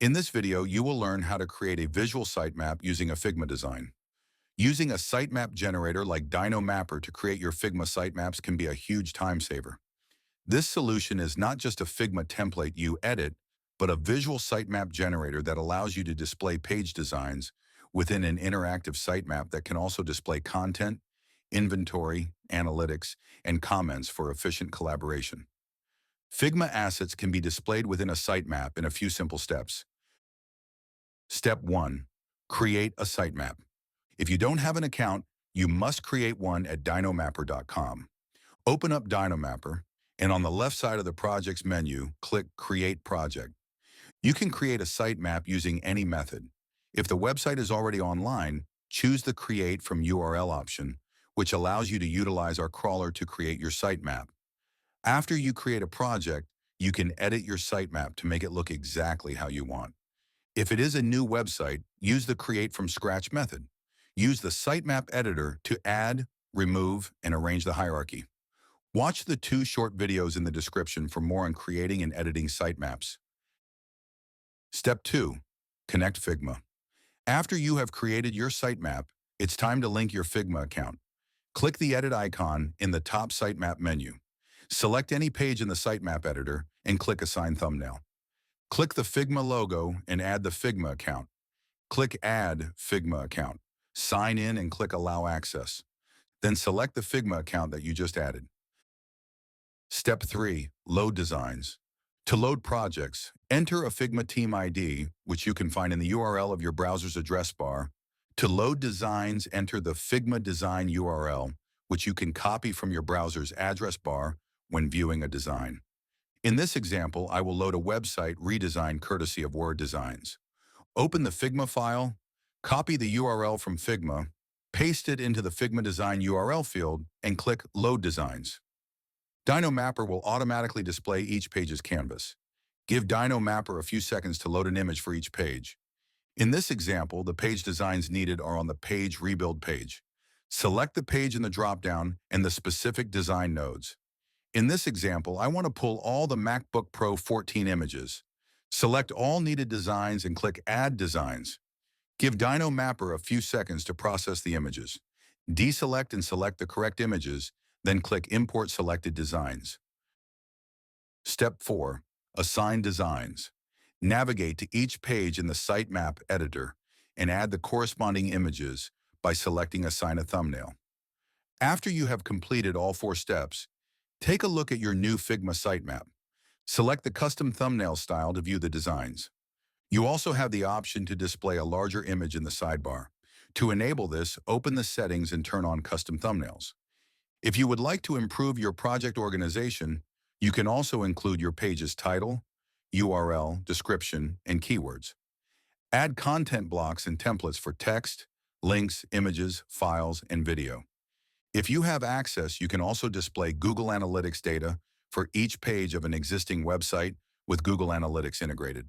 In this video, you will learn how to create a visual sitemap using a Figma design. Using a sitemap generator like Dyno Mapper to create your Figma sitemaps can be a huge time saver. This solution is not just a Figma template you edit, but a visual sitemap generator that allows you to display page designs within an interactive sitemap that can also display content, inventory, analytics, and comments for efficient collaboration. Figma assets can be displayed within a sitemap in a few simple steps. Step 1. Create a sitemap. If you don't have an account, you must create one at dynomapper.com. Open up Dyno Mapper, and on the left side of the Projects menu, click Create Project. You can create a sitemap using any method. If the website is already online, choose the Create from URL option, which allows you to utilize our crawler to create your sitemap. After you create a project, you can edit your sitemap to make it look exactly how you want. If it is a new website, use the Create from Scratch method. Use the sitemap editor to add, remove, and arrange the hierarchy. Watch the 2 short videos in the description for more on creating and editing sitemaps. Step 2. Connect Figma. After you have created your sitemap, it's time to link your Figma account. Click the Edit icon in the top sitemap menu. Select any page in the sitemap editor and click Assign Thumbnail. Click the Figma logo and add the Figma account. Click Add Figma account. Sign in and click Allow Access. Then select the Figma account that you just added. Step 3. Load designs. To load projects, enter a Figma team ID, which you can find in the URL of your browser's address bar. To load designs, enter the Figma design URL, which you can copy from your browser's address bar when viewing a design. In this example, I will load a website redesign courtesy of Word Designs. Open the Figma file, copy the URL from Figma, paste it into the Figma design URL field, and click Load Designs. Dyno Mapper will automatically display each page's canvas. Give Dyno Mapper a few seconds to load an image for each page. In this example, the page designs needed are on the Page Rebuild page. Select the page in the dropdown and the specific design nodes. In this example, I want to pull all the MacBook Pro 14 images. Select all needed designs and click Add Designs. Give Dyno Mapper a few seconds to process the images. Deselect and select the correct images, then click Import Selected Designs. Step 4. Assign Designs. Navigate to each page in the sitemap editor and add the corresponding images by selecting Assign a Thumbnail. After you have completed all 4 steps, take a look at your new Figma sitemap. Select the custom thumbnail style to view the designs. You also have the option to display a larger image in the sidebar. To enable this, open the settings and turn on custom thumbnails. If you would like to improve your project organization, you can also include your page's title, URL, description, and keywords. Add content blocks and templates for text, links, images, files, and video. If you have access, you can also display Google Analytics data for each page of an existing website with Google Analytics integrated.